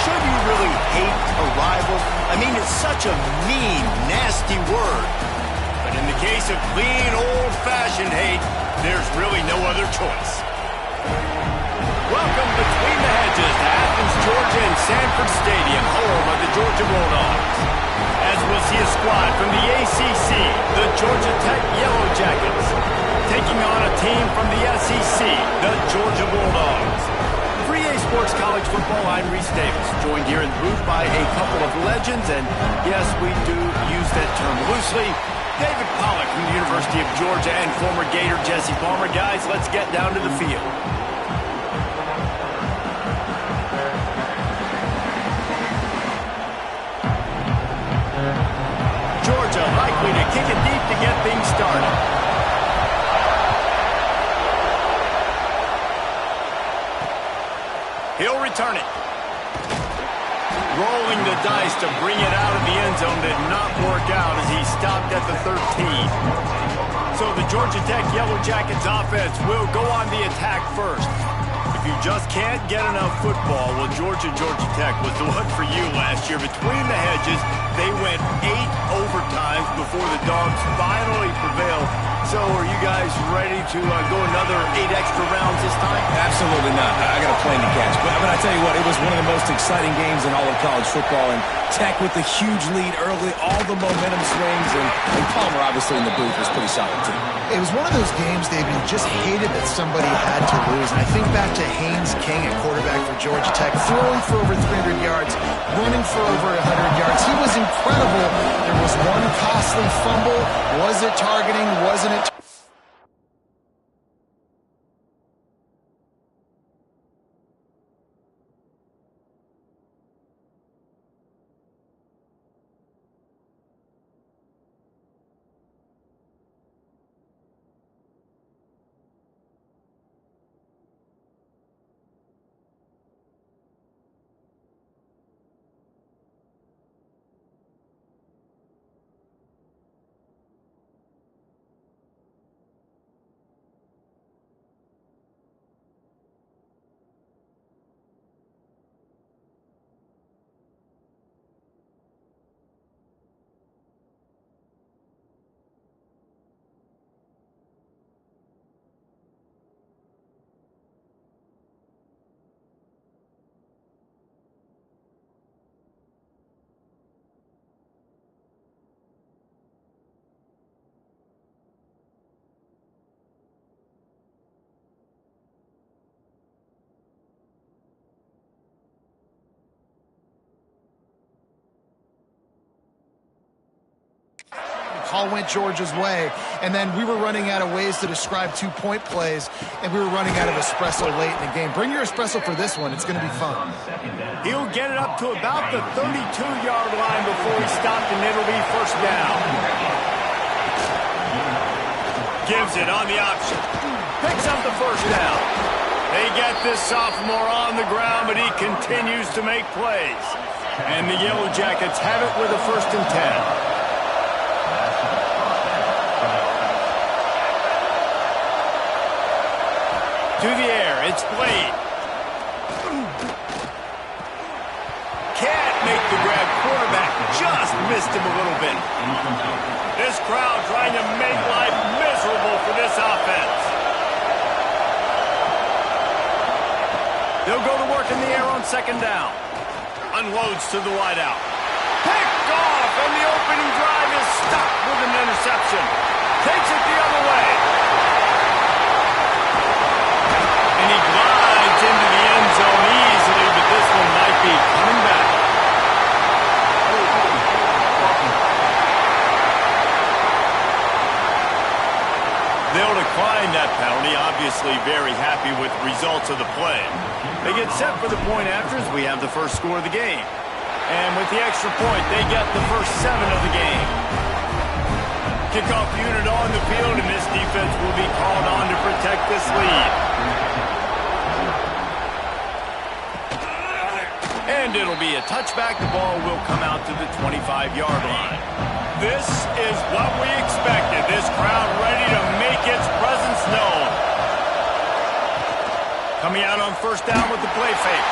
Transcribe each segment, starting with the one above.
should you really hate a rival? I mean, it's such a mean, nasty word. But in the case of clean, old-fashioned hate, there's really no other choice. Welcome between the hedges to Athens, Georgia and Sanford Stadium, home of the Georgia Bulldogs. As we'll see a squad from the ACC, the Georgia Tech Yellow Jackets, taking on a team from the SEC, the Georgia Bulldogs. For EA Sports College Football, I'm Reese Davis, joined here in the booth by a couple of legends, and yes, we do use that term loosely. David Pollack from the University of Georgia and former Gator Jesse Palmer. Guys, let's get down to the field. Georgia likely to kick it deep to get things started. He'll return it. Rolling the dice to bring it out of the end zone did not work out as he stopped at the 13. So the Georgia Tech Yellow Jackets offense will go on the attack first. If you just can't get enough football, well, Georgia Tech was the one for you last year. Between the hedges, they went 8 overtimes before the Dogs finally prevailed. So are you guys ready to go another 8 extra rounds this time? Absolutely not. I got a plan to catch. But I tell you what, it was one of the most exciting games in all of college football. And Tech with the huge lead early, all the momentum swings, and Palmer obviously in the booth was pretty solid too. It was one of those games, Dave, you just hated that somebody had to lose. And I think back to Haynes King, a quarterback for Georgia Tech, throwing for over 300 yards, running for over 100 yards. He was incredible. There was one costly fumble. Was it targeting? Wasn't it? Call went Georgia's way, and then we were running out of ways to describe two-point plays, and we were running out of espresso late in the game. Bring your espresso for this one. It's going to be fun. He'll get it up to about the 32-yard line before he stopped, and it'll be first down. Gives it on the option. Picks up the first down. They get this sophomore on the ground, but he continues to make plays. And the Yellow Jackets have it with a 1st and 10. To the air, it's Blade. Can't make the grab. Quarterback just missed him a little bit. This crowd trying to make life miserable for this offense. They'll go to work in the air on 2nd down. Unloads to the wideout. Picked off, and the opening drive is stuck with an interception. Takes it the other way. And he glides into the end zone easily, but this one might be coming back. They'll decline that penalty, obviously very happy with the results of the play. They get set for the point after as we have the first score of the game. And with the extra point, they get the first 7 of the game. Kickoff unit on the field, and this defense will be called on to protect this lead. And it'll be a touchback. The ball will come out to the 25-yard line. This is what we expected. This crowd ready to make its presence known. Coming out on 1st down with the play fake.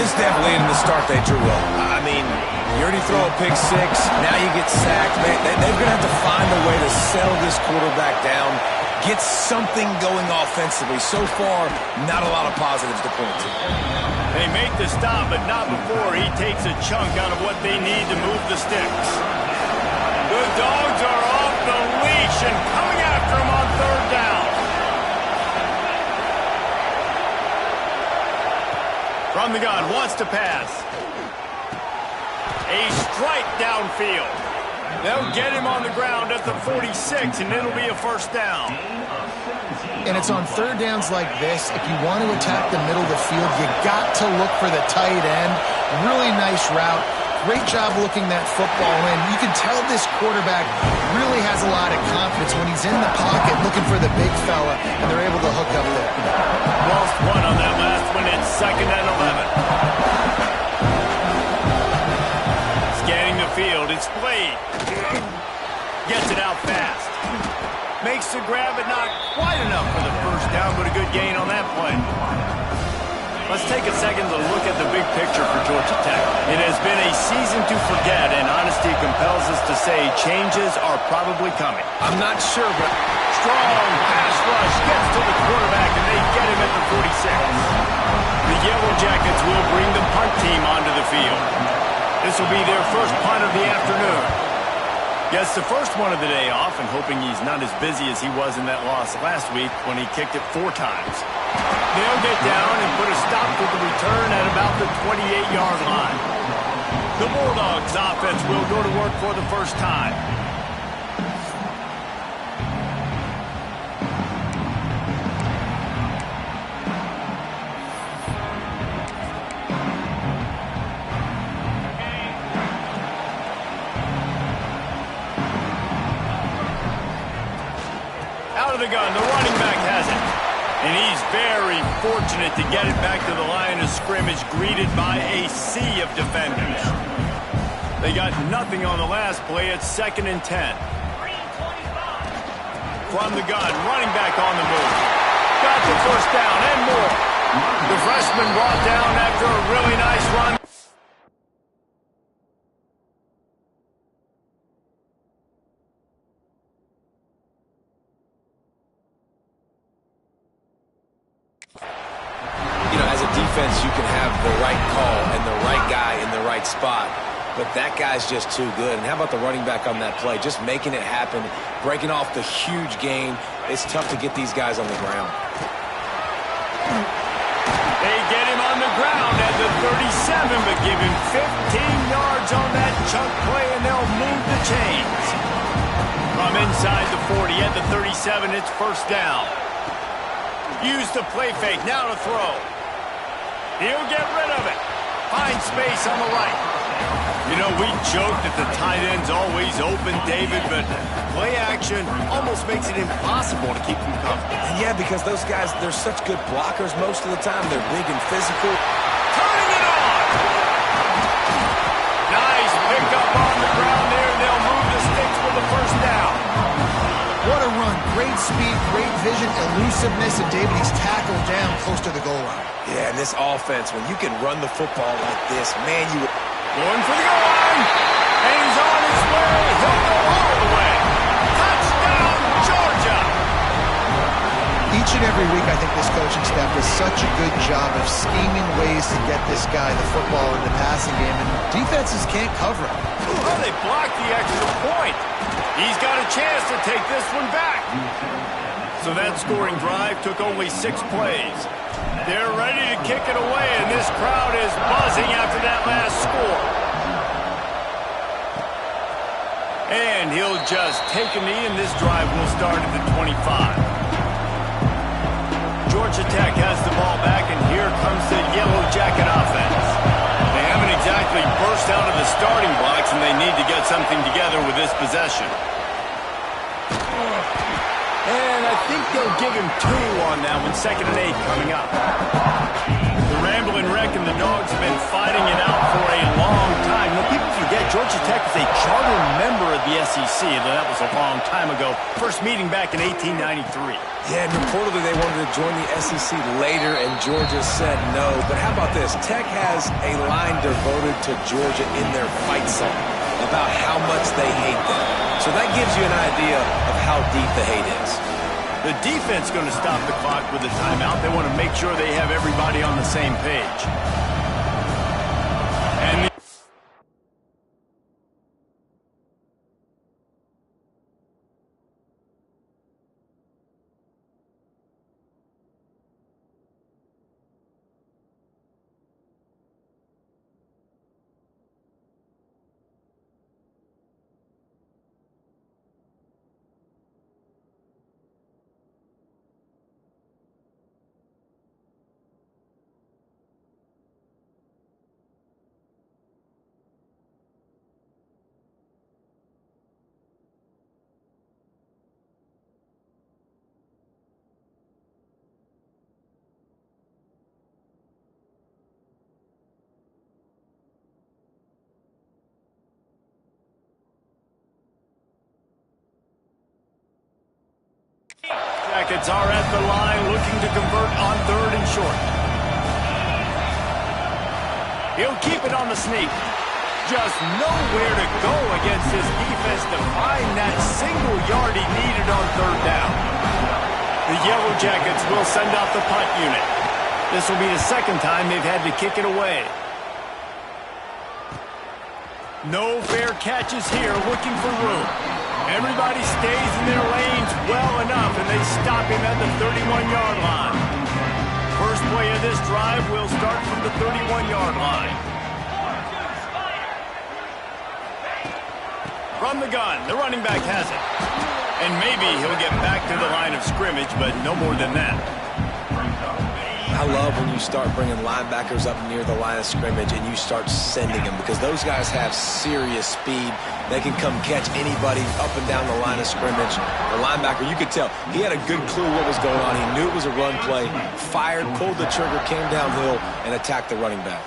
This definitely isn't the start they drew up. I mean, you already throw a pick six, now you get sacked. They're going to have to find a way to settle this quarterback down, get something going offensively. So far, not a lot of positives to point to. They make the stop, but not before he takes a chunk out of what they need to move the sticks. The Dogs are off the leash and coming after him on third down. From the gun, wants to pass. A strike downfield. They'll get him on the ground at the 46, and it'll be a first down. And it's on third downs like this, if you want to attack the middle of the field, you got to look for the tight end. Really nice route. Great job looking that football in. You can tell this quarterback really has a lot of confidence when he's in the pocket looking for the big fella, and they're able to hook up there. Lost one on that last one. It's 2nd and 11. Scanning the field. It's Blade. Gets it out fast. Makes the grab, but not quite enough for the first down, but a good gain on that play. Let's take a second to look at the big picture for Georgia Tech. It has been a season to forget, and honesty compels us to say changes are probably coming. I'm not sure, but Strong pass rush gets to the quarterback, and they get him at the 46. The Yellow Jackets will bring the punt team onto the field. This will be their first punt of the afternoon. Gets the first one of the day off, and hoping he's not as busy as he was in that loss last week when he kicked it 4 times. They'll get down and put a stop to the return at about the 28-yard line. The Bulldogs offense will go to work for the first time. Out of the gun, the running back has it. And he's very fortunate to get it back to the line of scrimmage, greeted by a sea of defenders. They got nothing on the last play. It's 2nd and 10. From the gun, running back on the move. Got the first down and more. The freshman brought down after a really nice run. you know, as a defense, you can have the right call and the right guy in the right spot, but that guy's just too good. And how about the running back on that play? Just making it happen, breaking off the huge gain. It's tough to get these guys on the ground. They get him on the ground at the 37, but give him 15 yards on that chunk play, and they'll move the chains. From inside the 40 at the 37, it's first down. Use the play fake, now to throw. He'll get rid of it. Find space on the right. You know, we joke that the tight end's always open, David, but play action almost makes it impossible to keep them covered. And yeah, because those guys, they're such good blockers most of the time. They're big and physical. Turning it on! Nice pickup on the ground there. They'll move the sticks for the first down. What a run. Great speed, great vision, elusiveness, and David, he's tackled down close to the goal line. Yeah, and this offense, when you can run the football like this, man, you... Going for the goal line. And he's on his way. He'll go all the way. Touchdown, Georgia. Each and every week, I think this coaching staff does such a good job of scheming ways to get this guy the football in the passing game, and defenses can't cover him. Well, they blocked the extra point. He's got a chance to take this one back. So that scoring drive took only 6 plays. They're ready to kick it away, and this crowd is buzzing after that last score. And he'll just take a knee, and this drive will start at the 25. Georgia Tech has the ball back, and here comes the Yellow Jacket offense. They haven't exactly burst out of the starting blocks, and they need to get something together with this possession. And I think they'll give him 2 on that one. 2nd and 8 coming up. The Ramblin' Wreck and the Dogs have been fighting it out for a long time. Now, people forget Georgia Tech is a charter member of the SEC, though that was a long time ago. First meeting back in 1893. Yeah, and reportedly they wanted to join the SEC later, and Georgia said no. But how about this? Tech has a line devoted to Georgia in their fight song about how much they hate them. So that gives you an idea of how deep the hate is. The defense going to stop the clock with a timeout. They want to make sure they have everybody on the same page. And Jackets are at the line looking to convert on 3rd and short. He'll keep it on the sneak. Just nowhere to go against his defense to find that single yard he needed on 3rd down. The Yellow Jackets will send out the punt unit. This will be the second time they've had to kick it away. No fair catches here, looking for room. Everybody stays in their lanes well enough, and they stop him at the 31-yard line. First play of this drive will start from the 31-yard line. From the gun, the running back has it. And maybe he'll get back to the line of scrimmage, but no more than that. I love when you start bringing linebackers up near the line of scrimmage and you start sending them, because those guys have serious speed. They can come catch anybody up and down the line of scrimmage. The linebacker, you could tell, he had a good clue what was going on. He knew it was a run play, fired, pulled the trigger, came downhill, and attacked the running back.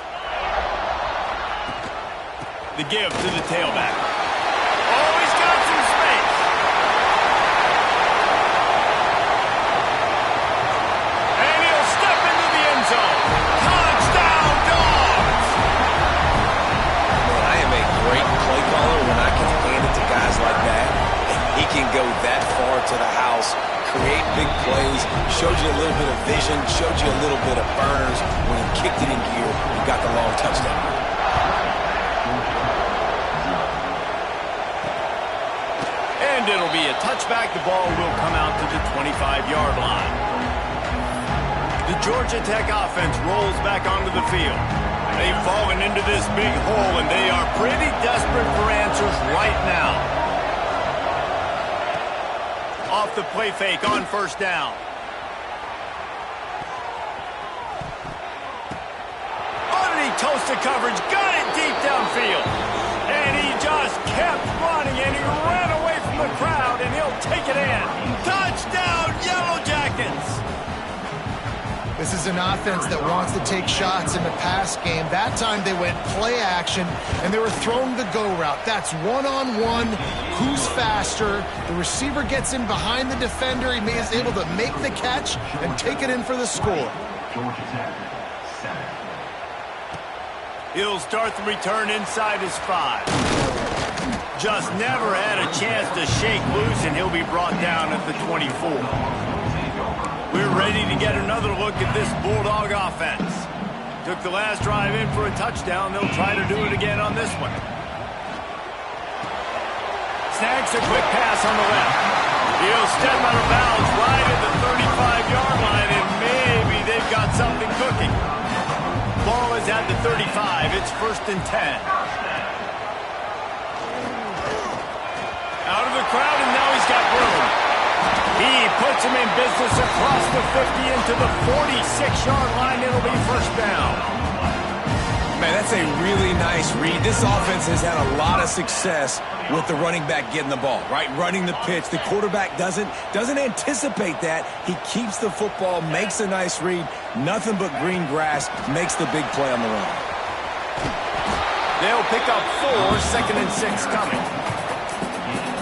The give to the tailback. Oh, he's got some space. And he'll step into the end zone. Touchdown, Dogs! Man, I am a great play caller when I can hand it to guys like that. And he can go that far to the house, create big plays, showed you a little bit of vision, showed you a little bit of burners. When he kicked it in gear, he got the long touchdown. And it'll be a touchback. The ball will come out to the 25-yard line. The Georgia Tech offense rolls back onto the field. They've fallen into this big hole, and they are pretty desperate for answers right now. Off the play fake on 1st down. Underneath toasted coverage, got it deep downfield. And he just kept running, and he ran away from the crowd, and he'll take it in. Touchdown, Yellow Jackets! This is an offense that wants to take shots in the pass game. That time they went play action, and they were throwing the go route. That's one-on-one. Who's faster? The receiver gets in behind the defender. He is able to make the catch and take it in for the score. He'll start the return inside his 5. Just never had a chance to shake loose, and he'll be brought down at the 24. We're ready to get another look at this Bulldog offense. Took the last drive in for a touchdown. They'll try to do it again on this one. Snags a quick pass on the left. He'll step out of bounds right at the 35-yard line, and maybe they've got something cooking. Ball is at the 35. It's 1st and 10. Out of the crowd, and now he's got room. He puts him in business across the 50 into the 46-yard line. It'll be 1st down. Man, that's a really nice read. This offense has had a lot of success with the running back getting the ball, right? Running the pitch. The quarterback doesn't anticipate that. He keeps the football, makes a nice read. Nothing but green grass, makes the big play on the run. They'll pick up 4, 2nd and 6 coming.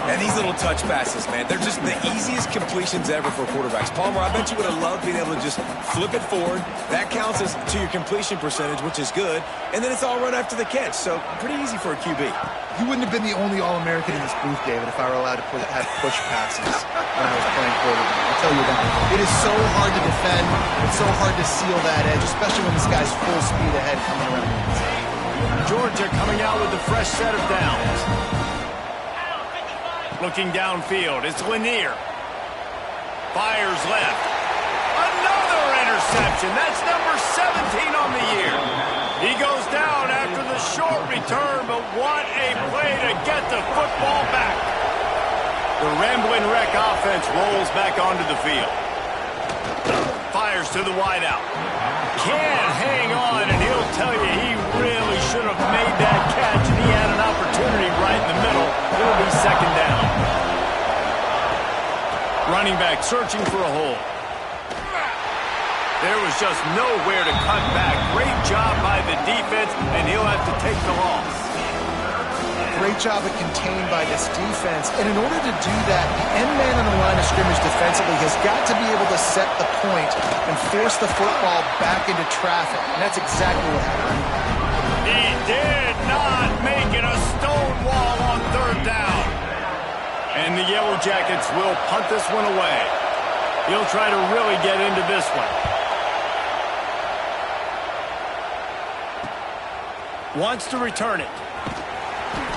And these little touch passes, man, they're just the easiest completions ever for quarterbacks. Palmer, I bet you would have loved being able to just flip it forward. That counts as to your completion percentage, which is good. And then it's all run after the catch, so pretty easy for a QB. You wouldn't have been the only All-American in this booth, David, if I were allowed to have push passes when I was playing quarterback. I'll tell you that. It is so hard to defend. It's so hard to seal that edge, especially when this guy's full speed ahead coming around the inside. Georgia coming out with a fresh set of downs. Looking downfield, it's Lanier. Fires left. Another interception. That's number 17 on the year. He goes down after the short return, but what a play to get the football back. The Ramblin' Wreck offense rolls back onto the field. Fires to the wideout. Can't hang on, and he'll tell you he really should have made that catch, and he had an opportunity right in the middle. It'll be 2nd down. Running back searching for a hole. There was just nowhere to cut back. Great job by the defense, and he'll have to take the loss. Great job of contained by this defense. And in order to do that, the end man on the line of scrimmage defensively has got to be able to set the point and force the football back into traffic. And that's exactly what happened. He did not make it a stone wall on 3rd down. And the Yellow Jackets will punt this one away. He'll try to really get into this one. Wants to return it.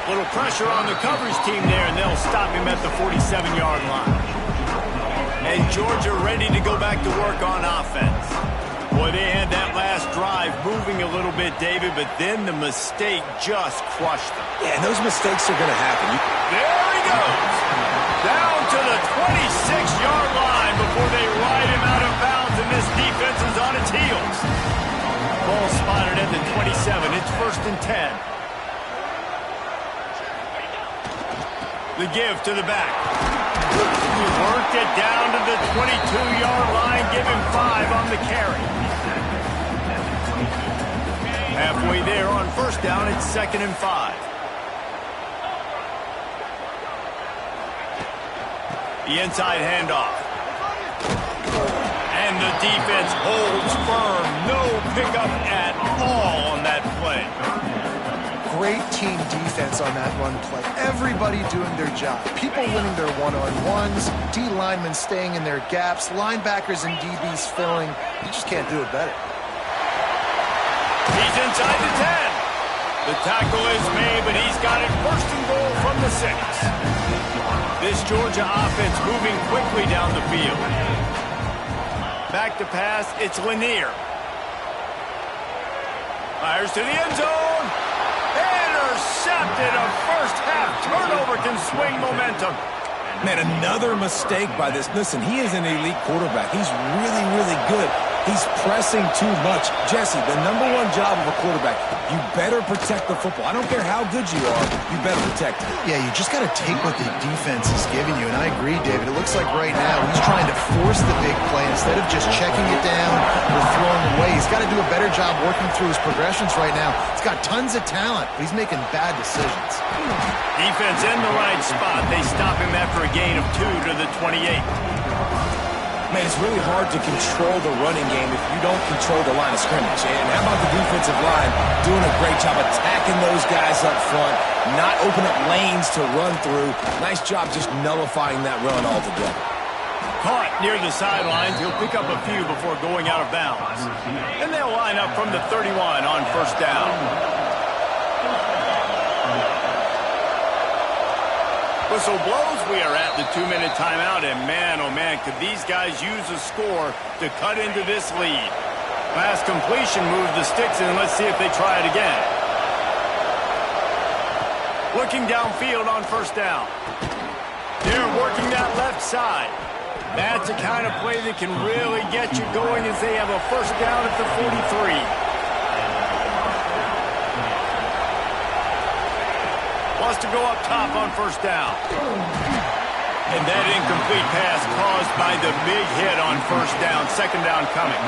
Little pressure on the coverage team there, and they'll stop him at the 47-yard line. And Georgia ready to go back to work on offense. Boy, they had that last drive moving a little bit, David, but then the mistake just crushed them. Yeah, and those mistakes are going to happen. There he goes. Down to the 26-yard line before they ride him out of bounds, and this defense is on its heels. Ball spotted at the 27. It's 1st and 10. The give to the back. He worked it down to the 22-yard line. Give him 5 on the carry. Halfway there on 1st down, it's 2nd and 5. The inside handoff. And the defense holds firm. No pickup at all on that play. Great team defense on that run play. Everybody doing their job. People winning their one-on-ones, D linemen staying in their gaps, linebackers and DBs filling. You just can't do it better. He's inside the 10. The tackle is made, but he's got it 1st and goal from the 6. This Georgia offense moving quickly down the field. Back to pass, it's Lanier. Fires to the end zone. Intercepted. A first-half turnover can swing momentum. Man, another mistake by this. Listen, he is an elite quarterback. He's really, really good. He's pressing too much. Jesse, the #1 job of a quarterback, you better protect the football. I don't care how good you are, you better protect it. Yeah, you just got to take what the defense is giving you. And I agree, David. It looks like right now he's trying to force the big play instead of just checking it down or throwing away. He's got to do a better job working through his progressions right now. He's got tons of talent, but he's making bad decisions. Defense in the right spot. They stop him after a gain of 2 to the 28. Man, it's really hard to control the running game if you don't control the line of scrimmage. And how about the defensive line doing a great job attacking those guys up front, not opening up lanes to run through. Nice job just nullifying that run altogether. Caught near the sidelines. He'll pick up a few before going out of bounds. And they'll line up from the 31 on 1st down. Whistle blows. We are at the 2-minute timeout, and man, oh man, could these guys use a score to cut into this lead. Last completion moved the sticks, and let's see if they try it again. Looking downfield on 1st down. They're working that left side. That's the kind of play that can really get you going as they have a 1st down at the 43. Wants to go up top on 1st down. And that incomplete pass caused by the big hit on 1st down. 2nd down coming.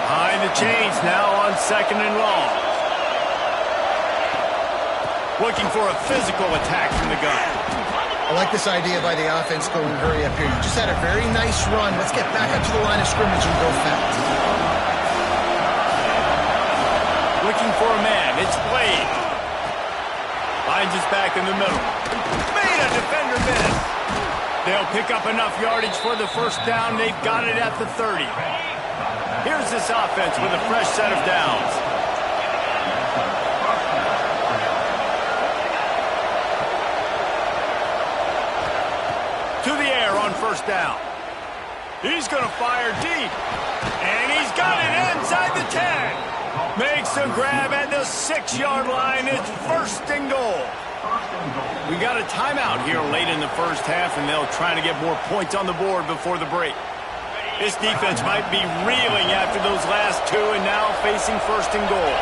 Behind the chains now on 2nd and long. Looking for a physical attack from the gun. I like this idea by the offense going hurry up here. You just had a very nice run. Let's get back up to the line of scrimmage and go fast. Looking for a man. It's Blade. Finds his back in the middle. Made a defender miss. They'll pick up enough yardage for the first down. They've got it at the 30. Here's this offense with a fresh set of downs. To the air on first down. He's going to fire deep. And he's got it inside the 10. Makes a grab at the 6-yard line. It's first and goal. We got a timeout here late in the first half, and they'll try to get more points on the board before the break. This defense might be reeling after those last two and now facing first and goal.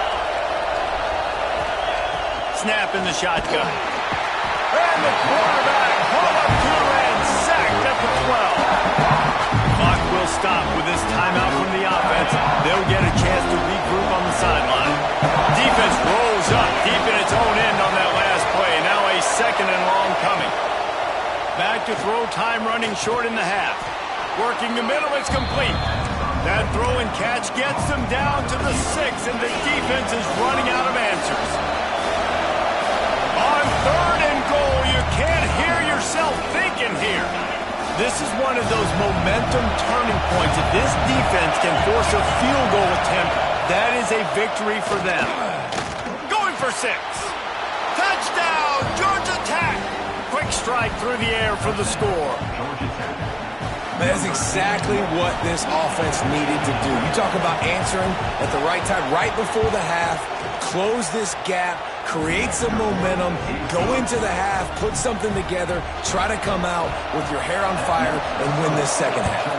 Snap in the shotgun. And the quarterback pulled up to and sacked at the 12. Clock will stop with this timeout from the offense. They'll get a chance to regroup on the sideline. Defense rolls up deep in its own end on that last play. Now a second and long coming. Back to throw, time running short in the half. Working the middle, it's complete. That throw and catch gets them down to the 6, and the defense is running out of answers. On third and goal, you can't hear yourself thinking here. This is one of those momentum turning points. If this defense can force a field goal attempt, that is a victory for them. Going for 6. Touchdown, Georgia Tech. Quick strike through the air for the score. That's exactly what this offense needed to do. You talk about answering at the right time, right before the half, close this gap, create some momentum, go into the half, put something together, try to come out with your hair on fire and win this second half.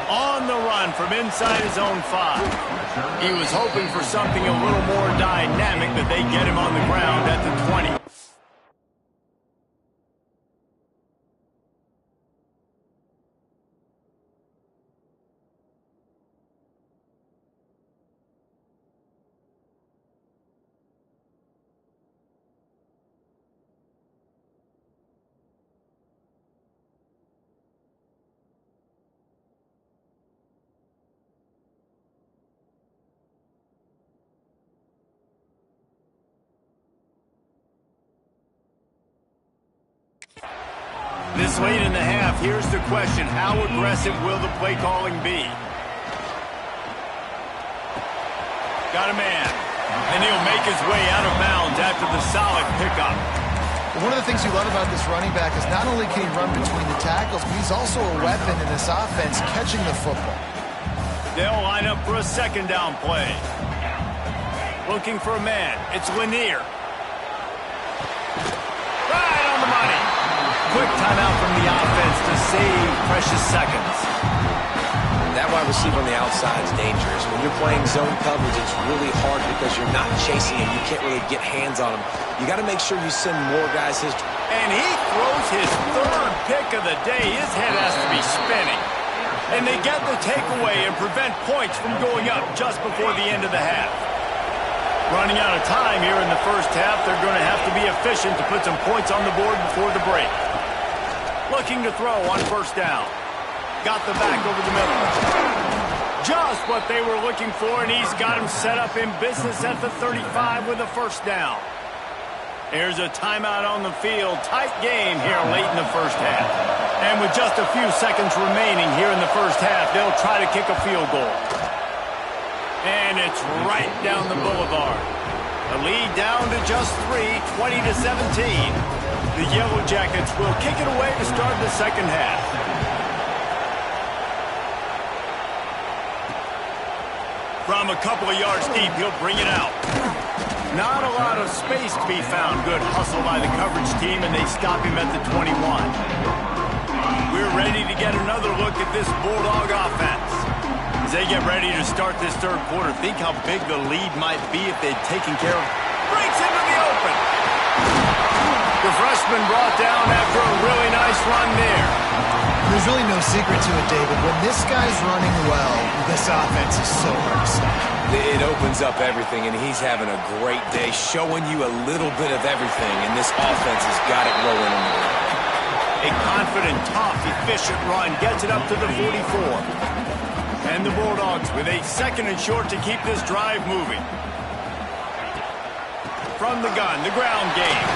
On the run from inside his own 5. He was hoping for something a little more dynamic, but they get him on the ground at the 20. This late in the half, here's the question. How aggressive will the play calling be? Got a man. And he'll make his way out of bounds after the solid pickup. One of the things you love about this running back is not only can he run between the tackles, but he's also a weapon in this offense catching the football. They'll line up for a second down play. Looking for a man. It's Lanier. Right on the money. Quick timeout from the offense to save precious seconds. That wide receiver on the outside is dangerous. When you're playing zone coverage, it's really hard because you're not chasing him. You can't really get hands on him. You got to make sure you send more guys his. And he throws his third pick of the day. His head has to be spinning. And they get the takeaway and prevent points from going up just before the end of the half. Running out of time here in the first half, they're going to have to be efficient to put some points on the board before the break. Looking to throw on first down. Got the back over the middle. Just what they were looking for, and he's got him set up in business at the 35 with a first down. Here's a timeout on the field. Tight game here late in the first half. And with just a few seconds remaining here in the first half, they'll try to kick a field goal. And it's right down the boulevard. The lead down to just 3, 20-17. The Yellow Jackets will kick it away to start the second half. From a couple of yards deep, he'll bring it out. Not a lot of space to be found. Good hustle by the coverage team, and they stop him at the 21. We're ready to get another look at this Bulldog offense. As they get ready to start this third quarter, think how big the lead might be if they'd taken care of. Breaks into the open. The freshman brought down after a really nice run there. The there's really no secret to it, David. When this guy's running well, this offense is so hard to stop. It opens up everything, and he's having a great day, showing you a little bit of everything, and this offense has got it rolling in the ground. A confident, tough, efficient run gets it up to the 44. And the Bulldogs with a 2nd and short to keep this drive moving. From the gun, the ground game.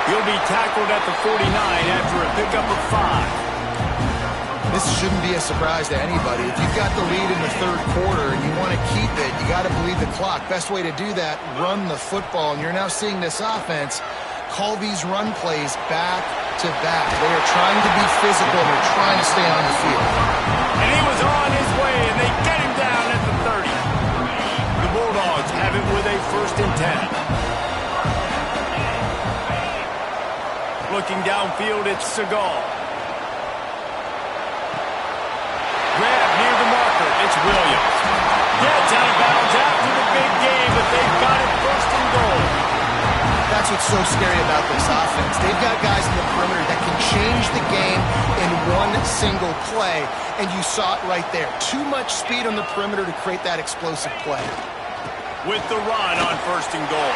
He'll be tackled at the 49 after a pickup of 5. This shouldn't be a surprise to anybody. If you've got the lead in the 3rd quarter and you want to keep it, you got to bleed the clock. Best way to do that, run the football. And you're now seeing this offense call these run plays back to back. They are trying to be physical. They're trying to stay on the field. And he was on his way, and they get him down at the 30. The Bulldogs have it with a 1st and 10. Looking downfield, it's Segal. Grab near the marker, it's Williams. Gets out of bounds after the big game, but they've got it 1st and goal. That's what's so scary about this offense. They've got guys in the perimeter that can change the game in one single play, and you saw it right there. Too much speed on the perimeter to create that explosive play. With the run on 1st and goal.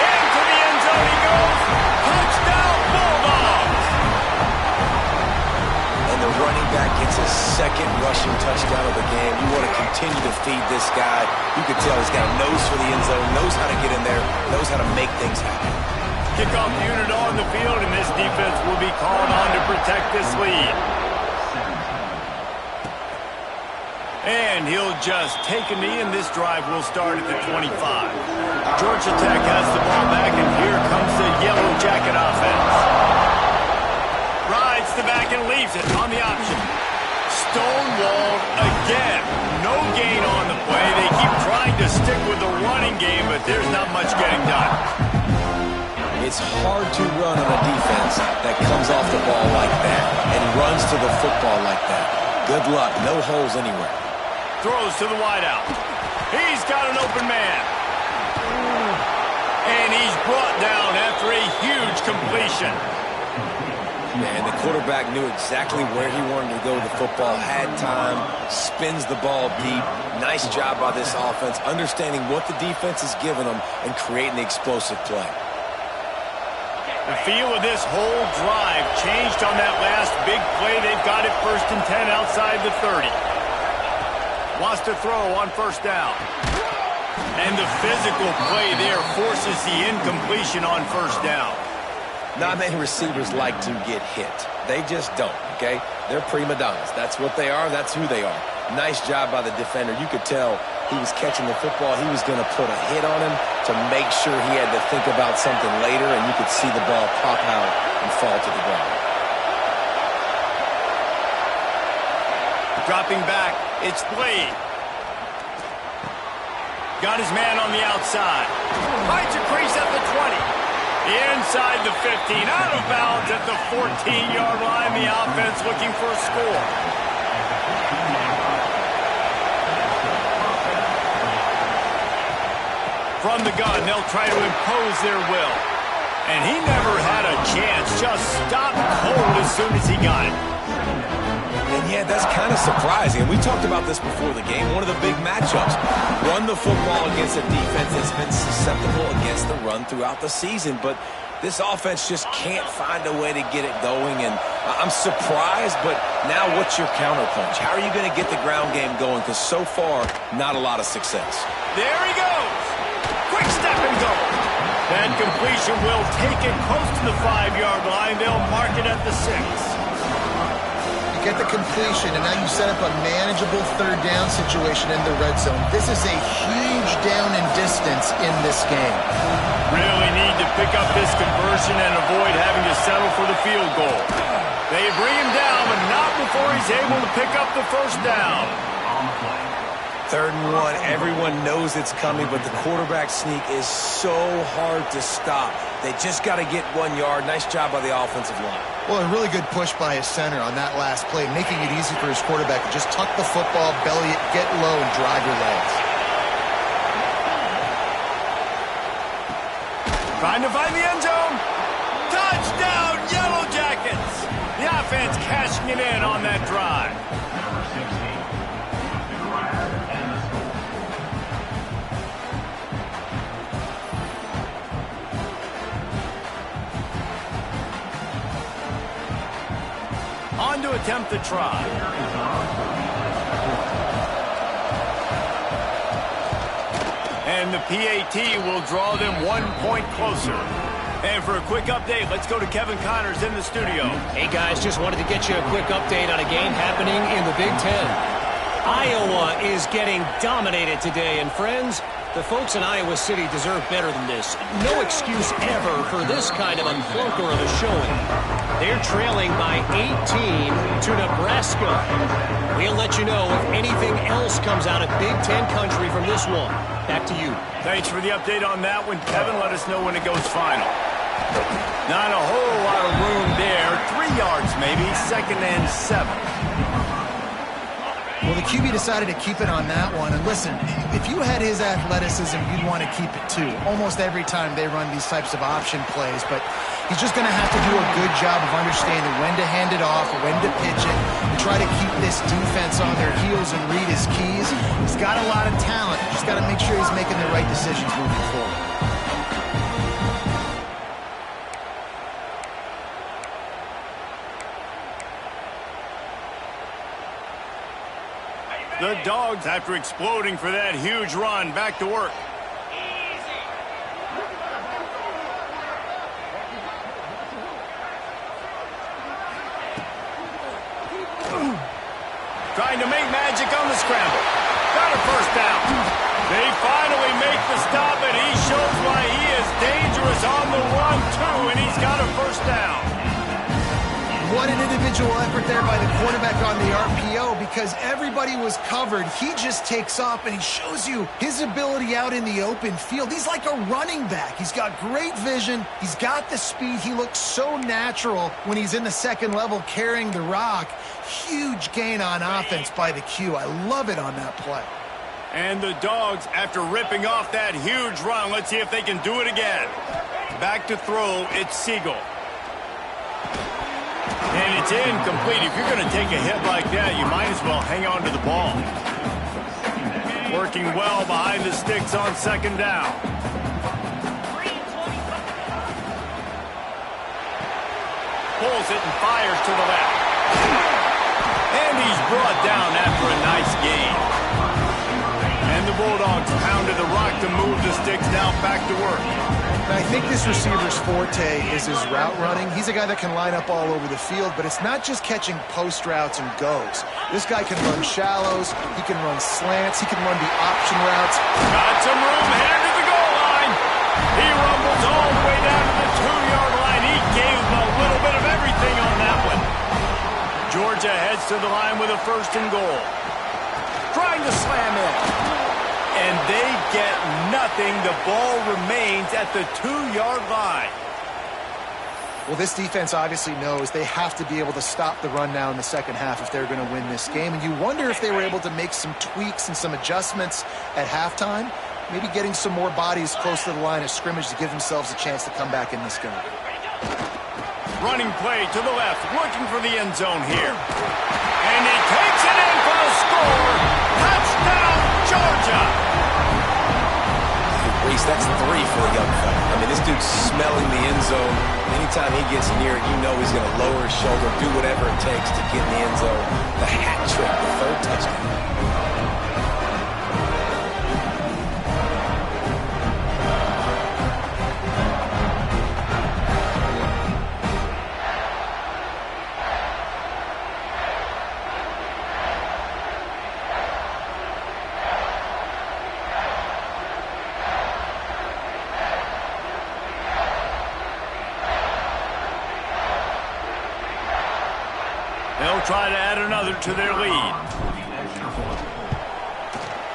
Into the end zone he goes. Touchdown, Bulldogs! And the running back gets his 2nd rushing touchdown of the game. You want to continue to feed this guy. You can tell he's got a nose for the end zone, knows how to get in there, knows how to make things happen. Kickoff unit on the field, and this defense will be called on to protect this lead. And he'll just take a knee, and this drive will start at the 25. Georgia Tech has the ball back, and here comes the Yellow Jacket offense. Rides the back and leaves it on the option. Stonewalled again. No gain on the play. They keep trying to stick with the running game, but there's not much getting done. It's hard to run on a defense that comes off the ball like that and runs to the football like that. Good luck. No holes anywhere. Throws to the wideout. He's got an open man. And he's brought down after a huge completion. Man, the quarterback knew exactly where he wanted to go with the football, had time, spins the ball deep. Nice job by this offense, understanding what the defense is giving them and creating the explosive play. The feel of this whole drive changed on that last big play. They've got it 1st and 10 outside the 30. Wants to throw on 1st down. And the physical play there forces the incompletion on 1st down. Not many receivers like to get hit. They just don't, okay? They're prima donnas. That's what they are. That's who they are. Nice job by the defender. You could tell he was catching the football. He was going to put a hit on him to make sure he had to think about something later, and you could see the ball pop out and fall to the ground. Dropping back, it's Blade. Got his man on the outside. Finds a crease at the 20. Inside the 15, out of bounds at the 14-yard line. The offense looking for a score. From the gun, they'll try to impose their will. And he never had a chance. Just stopped cold as soon as he got it. And yeah, that's kind of surprising. We talked about this before the game. One of the big matchups. Run the football against a defense that's been susceptible against the run throughout the season. But this offense just can't find a way to get it going. And I'm surprised, but now what's your counterpunch? How are you going to get the ground game going? Because so far, not a lot of success. There he goes. Quick step and go. That completion will take it close to the 5-yard line. They'll mark it at the 6. Get the completion, and now you set up a manageable 3rd down situation in the red zone. This is a huge down in distance in this game. Really need to pick up this conversion and avoid having to settle for the field goal. They bring him down, but not before he's able to pick up the 1st down. 3rd and 1, everyone knows it's coming, but the quarterback sneak is so hard to stop. They just got to get 1 yard. Nice job by the offensive line. Well, a really good push by his center on that last play, making it easy for his quarterback to just tuck the football, belly it, get low, and drive your legs. Trying to find the end zone. Touchdown, Yellow Jackets! The offense defense cashing it in on that drive. On to attempt the try. And the PAT will draw them 1 point closer. And for a quick update, let's go to Kevin Connors in the studio. Hey, guys, just wanted to get you a quick update on a game happening in the Big Ten. Iowa is getting dominated today, and friends, the folks in Iowa City deserve better than this. No excuse ever for this kind of a clunker of a showing. They're trailing by 18 to Nebraska. We'll let you know if anything else comes out of Big Ten country from this one. Back to you. Thanks for the update on that one, Kevin. Let us know when it goes final. Not a whole lot of room there. 3 yards maybe, 2nd and 7. Well, the QB decided to keep it on that one. And listen, if you had his athleticism, you'd want to keep it too. Almost every time they run these types of option plays. But he's just going to have to do a good job of understanding when to hand it off, when to pitch it, and try to keep this defense on their heels and read his keys. He's got a lot of talent. Just got to make sure he's making the right decisions moving forward. The Dogs, after exploding for that huge run, back to work. Trying to make magic on the scramble. Got a first down. They finally make the stop, and he shows why he is dangerous on the run, too, and he's got a first down. What an individual effort there by the quarterback on the RPO, because everybody was covered. He just takes off, and he shows you his ability out in the open field. He's like a running back. He's got great vision. He's got the speed. He looks so natural when he's in the second level carrying the rock. Huge gain on offense by the Q. I love it on that play. And the Dogs, after ripping off that huge run, let's see if they can do it again. Back to throw, it's Siegel. And it's incomplete. If you're going to take a hit like that, you might as well hang on to the ball. Working well behind the sticks on 2nd down. Pulls it and fires to the left. And he's brought down after a nice gain. And the Bulldogs pounded the rock to move the sticks now back to work. I think this receiver's forte is his route running. He's a guy that can line up all over the field, but it's not just catching post routes and goes. This guy can run shallows, he can run slants, he can run the option routes. Got some room here to the goal line. He rumbles all the way down to the 2-yard line. He gave him a little bit of everything on that one. Georgia heads to the line with a 1st and goal. Trying to slam in. And they get nothing. The ball remains at the 2-yard line. Well, this defense obviously knows they have to be able to stop the run now in the second half if they're going to win this game. And you wonder if they were able to make some tweaks and some adjustments at halftime, maybe getting some more bodies close to the line of scrimmage to give themselves a chance to come back in this game. Running play to the left, looking for the end zone here. And he takes it in for the score. Touchdown, Georgia! Reese, that's 3 for the young fella. I mean, this dude's smelling the end zone. Anytime he gets near it, you know he's going to lower his shoulder, do whatever it takes to get in the end zone. The hat trick, the 3rd touchdown. They'll try to add another to their lead.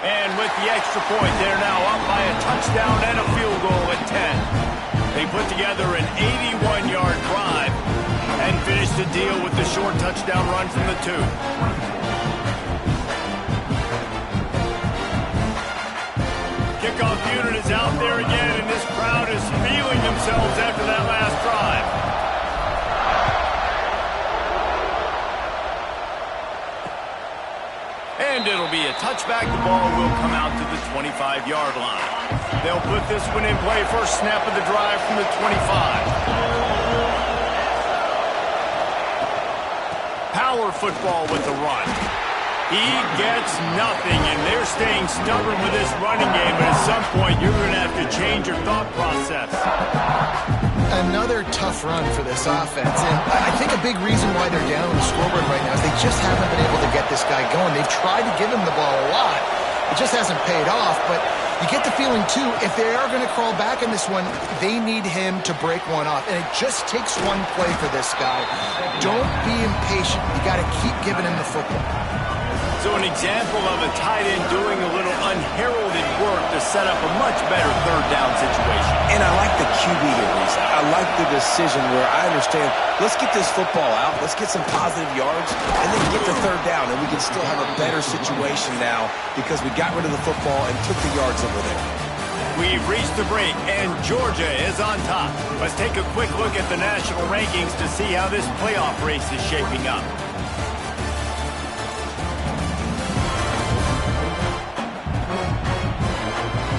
And with the extra point, they're now up by a touchdown and a field goal at 10. They put together an 81-yard drive and finished the deal with the short touchdown run from the 2. Kickoff unit is out there again, and this crowd is feeling themselves after that last drive. And it'll be a touchback. The ball will come out to the 25-yard line. They'll put this one in play. First snap of the drive from the 25. Power football with the run. He gets nothing, and they're staying stubborn with this running game, but at some point you're going to have to change your thought process. Another tough run for this offense, and I think a big reason why they're down on the scoreboard right now is they just haven't been able to get this guy going. They've tried to give him the ball a lot. It just hasn't paid off, but you get the feeling, too, if they are going to crawl back in this one, they need him to break one off, and it just takes one play for this guy. Don't be impatient. You got to keep giving him the football. So an example of a tight end doing a little unheralded work to set up a much better third down situation. And I like the QB here, Reese. I like the decision where I understand, let's get this football out, let's get some positive yards, and then get the third down, and we can still have a better situation now because we got rid of the football and took the yards over there. We've reached the break, and Georgia is on top. Let's take a quick look at the national rankings to see how this playoff race is shaping up.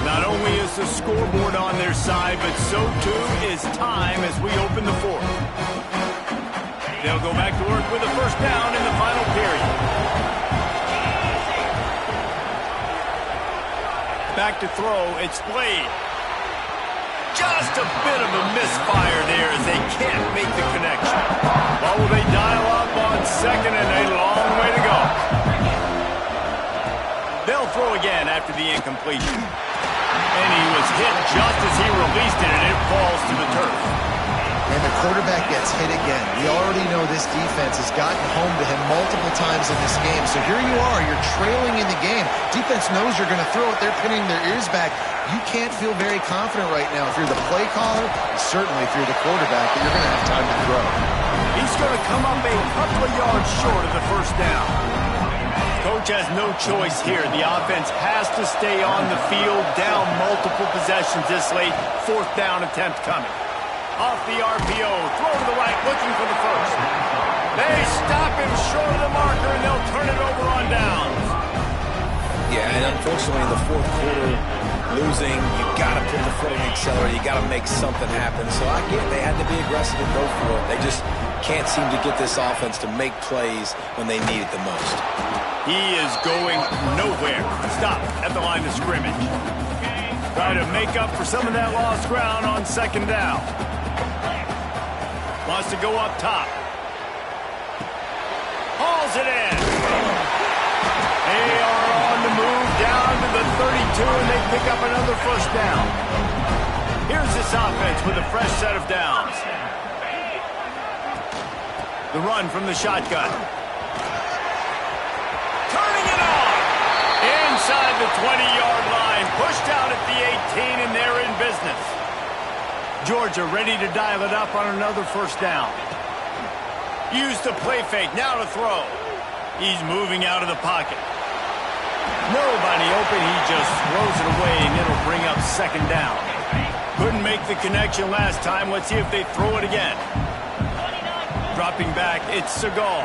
Not only is the scoreboard on their side, but so too is time as we open the fourth. They'll go back to work with a first down in the final period. Back to throw, it's Slade. Just a bit of a misfire there as they can't make the connection. Well, will they dial up on second and a long way to go? They'll throw again after the incompletion. And he was hit just as he released it, and it falls to the turf. And the quarterback gets hit again. We already know this defense has gotten home to him multiple times in this game. So here you are, you're trailing in the game. Defense knows you're going to throw it. They're pinning their ears back. You can't feel very confident right now if you're the play caller, and certainly if you're the quarterback, that you're going to have time to throw. He's going to come up a couple of yards short of the first down. Coach has no choice here. The offense has to stay on the field, down multiple possessions this late. Fourth down attempt coming. Off the RPO, throw to the right, looking for the first. They stop him short of the marker, and they'll turn it over on downs. Yeah, and unfortunately in the fourth quarter, losing, you got to put the foot on the accelerator. You got to make something happen. So I get they had to be aggressive and go for it. They just can't seem to get this offense to make plays when they need it the most. He is going nowhere. Stop at the line of scrimmage. Try to make up for some of that lost ground on second down. Wants to go up top. Hauls it in. They are on the move down to the 32, and they pick up another first down. Here's this offense with a fresh set of downs. The run from the shotgun. Turning it on. Inside the 20-yard line. Pushed out at the 18, and they're in business. Georgia ready to dial it up on another first down. Use the play fake. Now to throw. He's moving out of the pocket. Nobody open. He just throws it away, and it'll bring up second down. Couldn't make the connection last time. Let's see if they throw it again. Dropping back, it's Segal.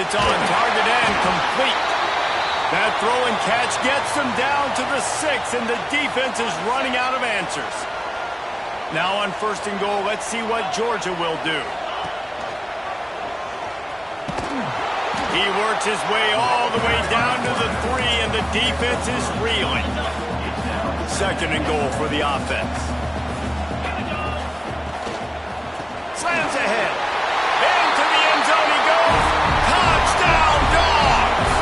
It's on target and complete. That throw and catch gets them down to the 6, and the defense is running out of answers. Now on first and goal, let's see what Georgia will do. He works his way all the way down to the 3, and the defense is reeling. Second and goal for the offense. Slams ahead. Into the end zone he goes. Touchdown, Dogs!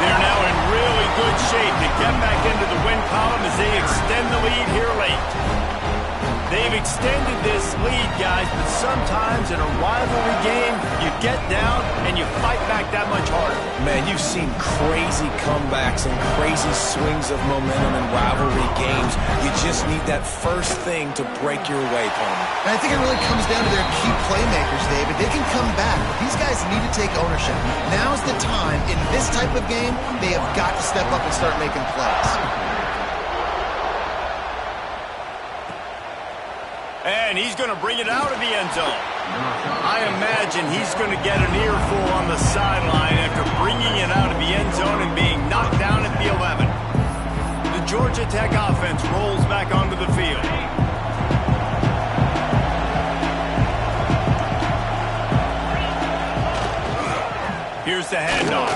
They're now in really good shape to get back into the win column as they extend the lead here late. They've extended this lead, guys, but sometimes in a rivalry game, you get down and you fight back that much harder. Man, you've seen crazy comebacks and crazy swings of momentum in rivalry games. You just need that first thing to break your way, Palmer. And I think it really comes down to their key playmakers, David. They can come back, but these guys need to take ownership. Now's the time. In this type of game, they have got to step up and start making plays. And he's going to bring it out of the end zone. I imagine he's going to get an earful on the sideline after bringing it out of the end zone and being knocked down at the 11. The Georgia Tech offense rolls back onto the field. Here's the handoff.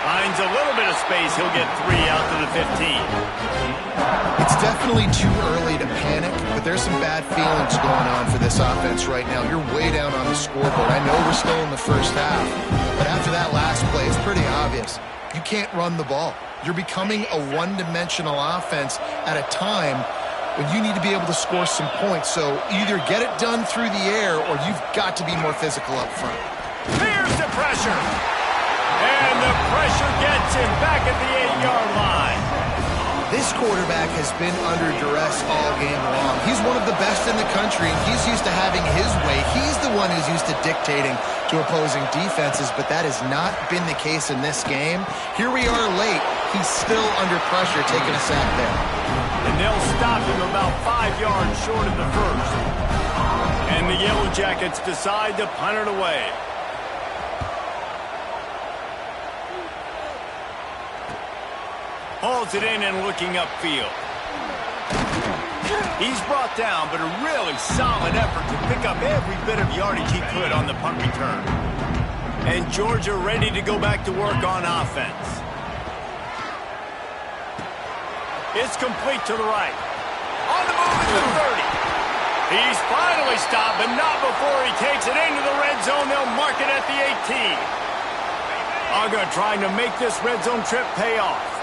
Finds a little bit of space. He'll get 3 out to the 15. It's definitely too early to panic, but there's some bad feelings going on for this offense right now. You're way down on the scoreboard. I know we're still in the first half, but after that last play, it's pretty obvious. You can't run the ball. You're becoming a one-dimensional offense at a time when you need to be able to score some points. So either get it done through the air or you've got to be more physical up front. Here's the pressure. And the pressure gets him back at the 8-yard line. This quarterback has been under duress all game long. He's one of the best in the country, and he's used to having his way. He's the one who's used to dictating to opposing defenses, but that has not been the case in this game. Here we are late. He's still under pressure, taking a sack there. And they'll stop him about 5 yards short of the first. And the Yellow Jackets decide to punt it away. Hauls it in and looking upfield. He's brought down, but a really solid effort to pick up every bit of yardage he could on the punt return. And Georgia ready to go back to work on offense. It's complete to the right. On the move at the 30. He's finally stopped, but not before he takes it into the red zone. They'll mark it at the 18. Uga trying to make this red zone trip pay off.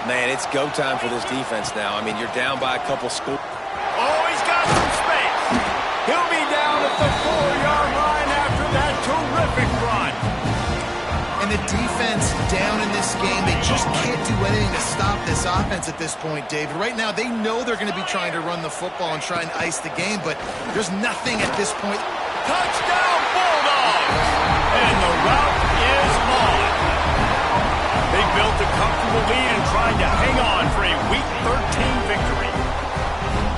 Man, it's go time for this defense now. I mean, you're down by a couple scores. Oh, he's got some space. He'll be down at the 4-yard line after that terrific run. And the defense down in this game, they just can't do anything to stop this offense at this point, David. Right now, they know they're going to be trying to run the football and try and ice the game, but there's nothing at this point. Touchdown, Bulldogs! And the route is on. They built a comfortable lead and trying to hang on for a Week 13 victory.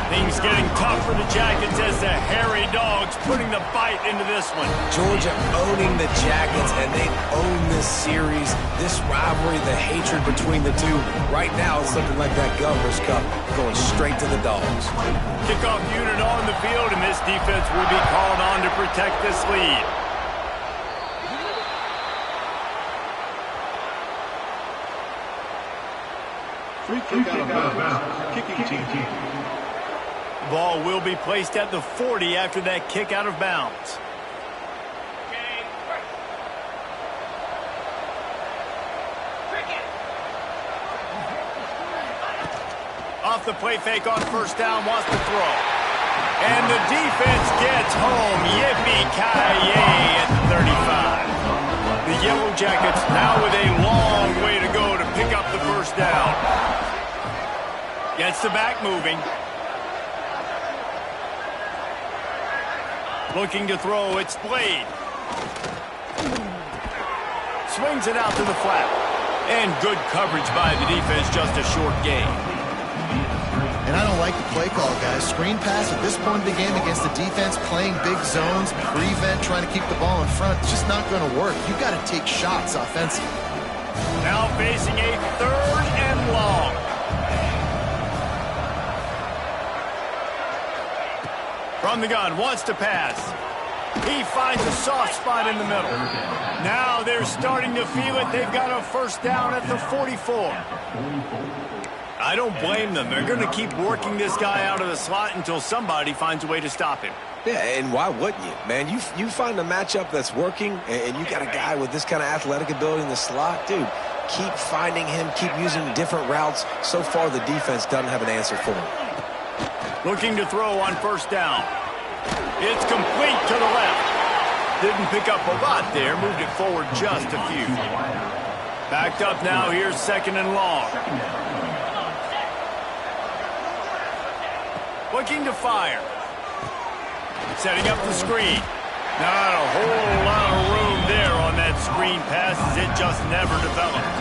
Things getting tough for the Jackets as the hairy dogs putting the bite into this one. Georgia owning the Jackets, and they own this series. This rivalry, the hatred between the two. Right now, it's looking like that Governor's Cup going straight to the Dogs. Kickoff unit on the field, and this defense will be called on to protect this lead. Free kick out of bounds. Kicking team. Ball will be placed at the 40 after that kick out of bounds. Off the play fake on first down, wants to throw. And the defense gets home. Yippee-ki-yay at the 35. The Yellow Jackets now with a long way to go to pick up the first down. Gets the back moving. Looking to throw, it's Blade. Swings it out to the flat. And good coverage by the defense, just a short gain. And I don't like the play call, guys. Screen pass at this point in the game against the defense, playing big zones, prevent, trying to keep the ball in front. It's just not going to work. You've got to take shots offensively. Now facing a 3rd and long. From the gun, wants to pass. He finds a soft spot in the middle. Now they're starting to feel it. They've got a first down at the 44. I don't blame them. They're going to keep working this guy out of the slot until somebody finds a way to stop him. Yeah, and why wouldn't you? Man, you find a matchup that's working, and you got a guy with this kind of athletic ability in the slot, dude, keep finding him, keep using different routes. So far, the defense doesn't have an answer for him. Looking to throw on first down. It's complete to the left. Didn't pick up a lot there. Moved it forward just a few. Backed up now. Here's 2nd and long. Looking to fire. Setting up the screen. Not a whole lot of room there on that screen pass as it just never developed.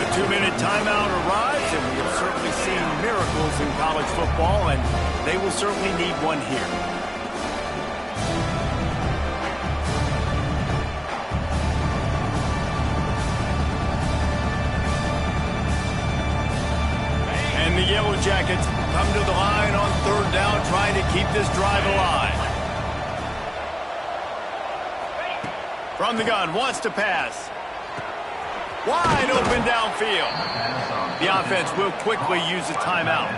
The 2-minute timeout arrives, and we have certainly seen miracles in college football, and they will certainly need one here. Jackets come to the line on third down, trying to keep this drive alive. From the gun, wants to pass. Wide open downfield. The offense will quickly use a timeout.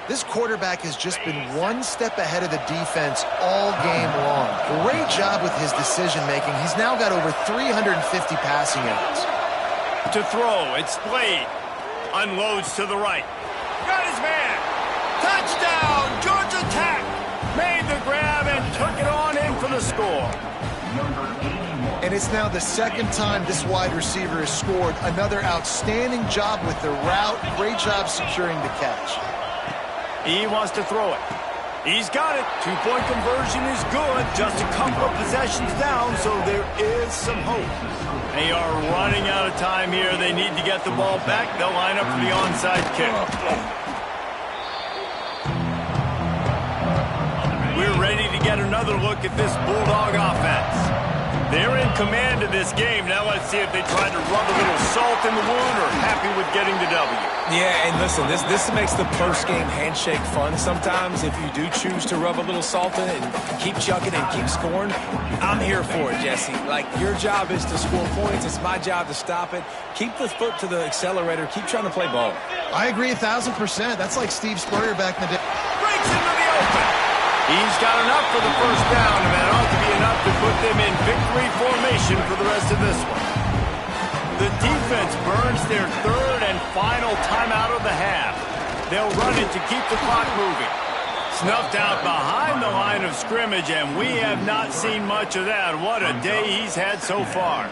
This quarterback has just been one step ahead of the defense all game long. Great job with his decision-making. He's now got over 350 passing yards. To throw, it's Slade. Unloads to the right. Got his man. Touchdown, Georgia Tech. Made the grab and took it on in for the score. And it's now the second time this wide receiver has scored. Another outstanding job with the route. Great job securing the catch. He wants to throw it. He's got it. Two-point conversion is good. Just a couple of possessions down, so there is some hope. They are running out of time here. They need to get the ball back. They'll line up for the onside kick. We're ready to get another look at this Bulldog offense. They're in command of this game. Now let's see if they try to rub a little salt in the wound or happy with getting the W. Yeah, and listen, this makes the post-game handshake fun sometimes. If you do choose to rub a little salt in it and keep chucking and keep scoring, I'm here for it, Jesse. Like, your job is to score points. It's my job to stop it. Keep the foot to the accelerator. Keep trying to play ball. I agree 1,000%. That's like Steve Spurrier back in the day. Breaks into the open. He's got enough for the first down, and that ought to be enough to put them in victory formation for the rest of this one. The defense burns their third and final timeout of the half. They'll run it to keep the clock moving. Snuffed out behind the line of scrimmage, and we have not seen much of that. What a day he's had so far.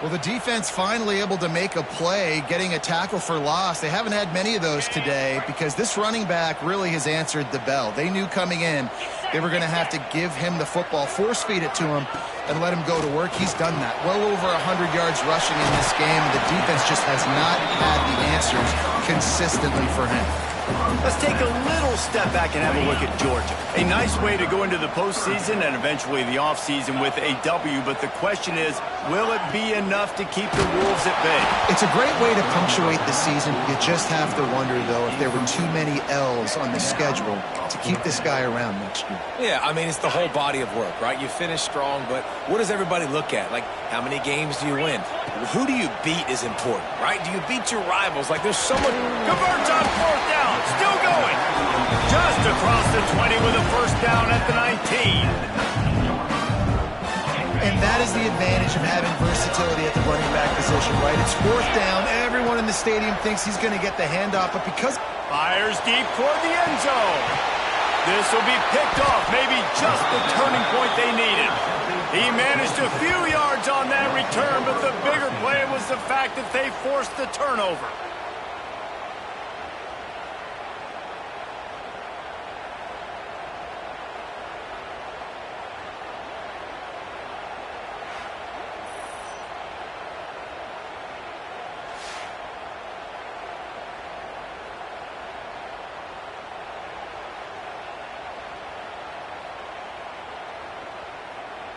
Well, the defense finally able to make a play, getting a tackle for loss. They haven't had many of those today because this running back really has answered the bell. They knew coming in they were going to have to give him the football, force feed it to him, and let him go to work. He's done that. Well over 100 yards rushing in this game. The defense just has not had the answers consistently for him. Let's take a little step back and have a look at Georgia. A nice way to go into the postseason and eventually the offseason with a W, but the question is, will it be enough to keep the Wolves at bay? It's a great way to punctuate the season. You just have to wonder, though, if there were too many L's on the schedule to keep this guy around next year. Yeah, I mean, it's the whole body of work, right? You finish strong, but what does everybody look at? Like, how many games do you win? Who do you beat is important, right? Do you beat your rivals? Like, there's someone... Converts on fourth down. Still going. Just across the 20 with a first down at the 19. And that is the advantage of having versatility at the running back position, right? It's fourth down. Everyone in the stadium thinks he's going to get the handoff, but because... Fires deep toward the end zone. This will be picked off. Maybe just the turning point they needed. He managed a few yards on that return, but the bigger play was the fact that they forced the turnover.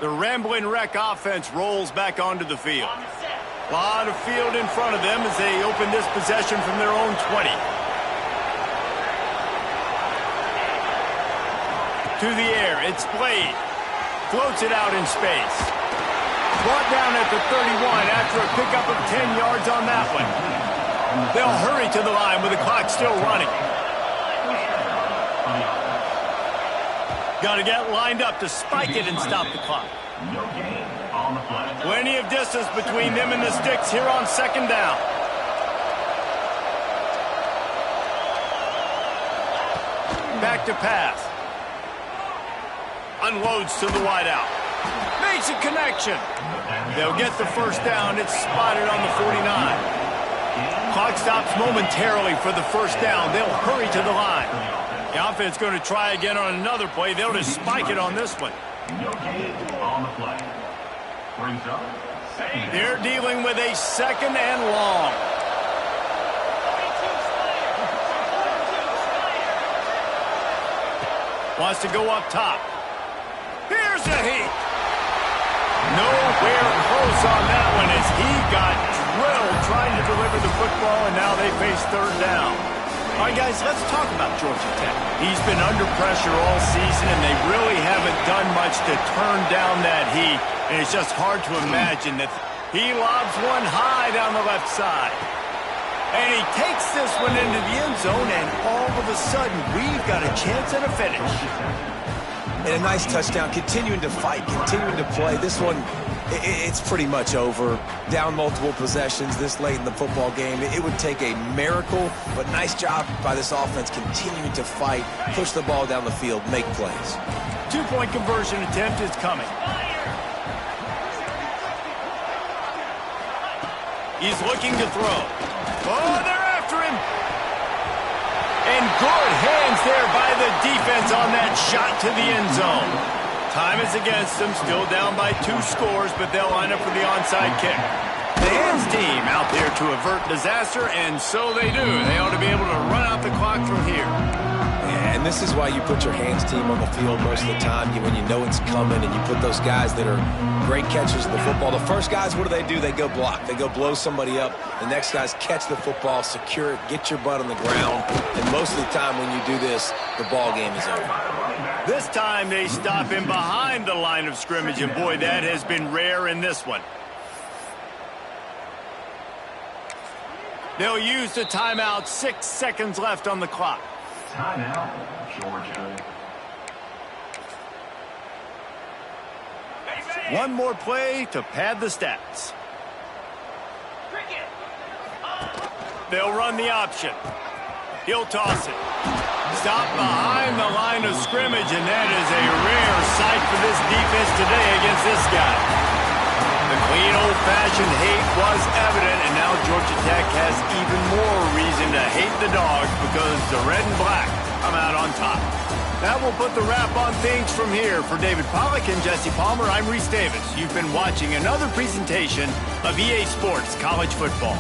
The Ramblin' Wreck offense rolls back onto the field. A lot of field in front of them as they open this possession from their own 20. To the air, it's Slade. Floats it out in space. Brought down at the 31 after a pickup of 10 yards on that one. They'll hurry to the line with the clock still running. Got to get lined up to spike it and stop the clock. Plenty of distance between them and the sticks here on second down. Back to pass. Unloads to the wideout. Makes a connection. They'll get the first down. It's spotted on the 49. Clock stops momentarily for the first down. They'll hurry to the line. The offense going to try again on another play. They'll just spike it on this one. They're dealing with a second and long. Wants to go up top. Here's a heat. Nowhere close on that one as he got drilled trying to deliver the football, and now they face third down. All right, guys, let's talk about Georgia Tech. He's been under pressure all season, and they really haven't done much to turn down that heat. And it's just hard to imagine that he lobs one high down the left side. And he takes this one into the end zone, and all of a sudden, we've got a chance at a finish. And a nice touchdown, continuing to fight, continuing to play. This one, it's pretty much over. Down multiple possessions this late in the football game. It would take a miracle, but nice job by this offense continuing to fight, push the ball down the field, make plays. Two-point conversion attempt is coming. He's looking to throw. Oh, they're after him. And good hands there by the defense on that shot to the end zone. Time is against them, still down by 2 scores, but they'll line up for the onside kick. The hands team out there to avert disaster, and so they do. They ought to be able to run out the clock from here. Yeah, and this is why you put your hands team on the field most of the time. When you know it's coming, and you put those guys that are great catchers of the football. The first guys, what do? They go block. They go blow somebody up. The next guys catch the football, secure it, get your butt on the ground. And most of the time when you do this, the ball game is over. This time they stop him behind the line of scrimmage, and boy, that has been rare in this one. They'll use the timeout, 6 seconds left on the clock. Timeout, Georgia. One more play to pad the stats. They'll run the option. He'll toss it. Stop behind the line of scrimmage, and that is a rare sight for this defense today against this guy. The clean old-fashioned hate was evident, and now Georgia Tech has even more reason to hate the Dogs because the red and black come out on top. That will put the wrap on things from here. For David Pollack and Jesse Palmer, I'm Reese Davis. You've been watching another presentation of EA Sports College Football.